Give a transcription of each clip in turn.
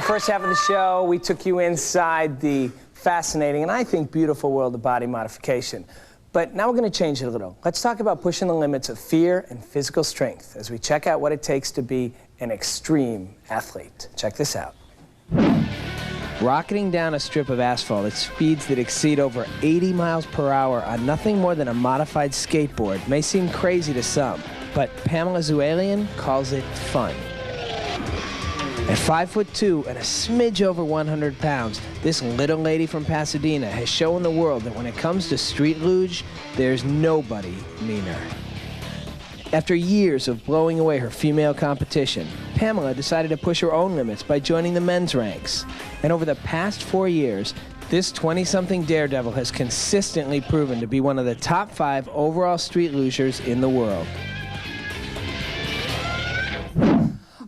the first half of the show, we took you inside the fascinating and I think beautiful world of body modification. But now we're going to change it a little. Let's talk about pushing the limits of fear and physical strength as we check out what it takes to be an extreme athlete. Check this out. Rocketing down a strip of asphalt at speeds that exceed over 80 miles per hour on nothing more than a modified skateboard may seem crazy to some, but Pamela Zoolalian calls it fun. At 5'2" and a smidge over 100 pounds, this little lady from Pasadena has shown the world that when it comes to street luge, there's nobody meaner. After years of blowing away her female competition, Pamela decided to push her own limits by joining the men's ranks. And over the past 4 years, this 20-something daredevil has consistently proven to be one of the top 5 overall street lugers in the world.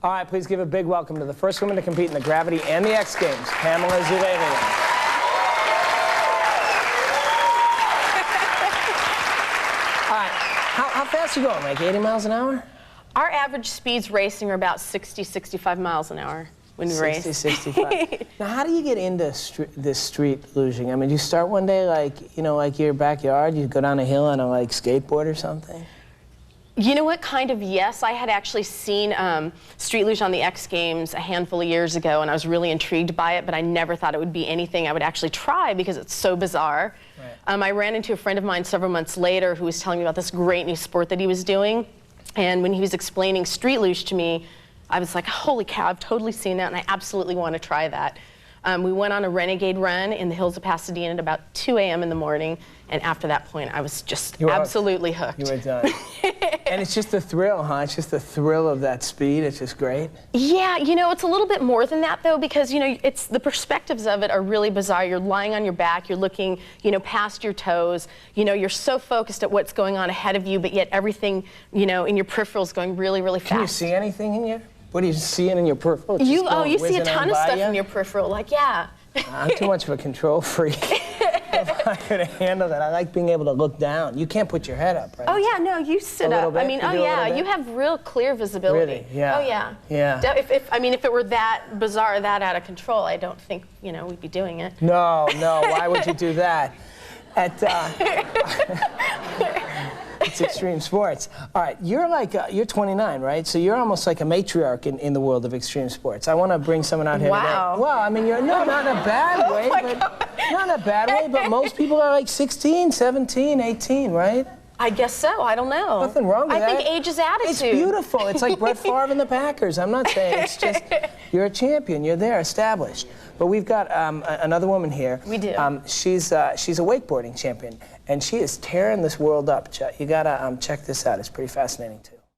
All right, please give a big welcome to the first woman to compete in the Gravity and the X Games, Pamela Zoolalian. All right, how fast are you going, like 80 miles an hour? Our average speeds racing are about 60, 65 miles an hour when we race. 60, 65. Now, how do you get into this street luging? I mean, you start one day, like, you know, like your backyard, you go down a hill on a, like, skateboard or something? You know what, kind of, yes. I had actually seen street luge on the X Games a handful of years ago, and I was really intrigued by it, but I never thought it would be anything I would actually try because it's so bizarre. Right. I ran into a friend of mine several months later who was telling me about this great new sport that he was doing, and when he was explaining street luge to me, I was like, holy cow, I've totally seen that, and I absolutely want to try that. We went on a renegade run in the hills of Pasadena at about 2 a.m. in the morning, and after that point, I was just absolutely hooked. You were done. And it's just the thrill, huh? It's just the thrill of that speed. It's just great. Yeah, you know, it's a little bit more than that, though, because, you know, it's the perspectives of it are really bizarre. You're lying on your back, you're looking, you know, past your toes. You know, you're so focused at what's going on ahead of you, but yet everything, you know, in your peripheral is going really, really fast. Can you see anything in your? What are you seeing in your peripheral? You see a ton of stuff in your peripheral, like, yeah. I'm too much of a control freak. If I could handle that. I like being able to look down. You can't put your head up, right? Oh, yeah, no, you sit up. I mean, oh, yeah, you have real clear visibility. Really? Yeah. Oh, yeah. Yeah. I mean, if it were that bizarre, that out of control, I don't think, you know, we'd be doing it. No, no, why would you do that? It's extreme sports. All right, you're like, you're 29, right? So you're almost like a matriarch in the world of extreme sports. I want to bring someone out here today. Well, I mean, you're, no, not in a bad way, not in a bad way, but most people are like 16, 17, 18, right? I guess so. I don't know. Nothing wrong with that. I think age is attitude. It's beautiful. It's like Brett Favre and the Packers. I'm not saying it's just, you're a champion. You're there, established. But we've got another woman here. We do. She's a wakeboarding champion, and she is tearing this world up. You gotta check this out. It's pretty fascinating too.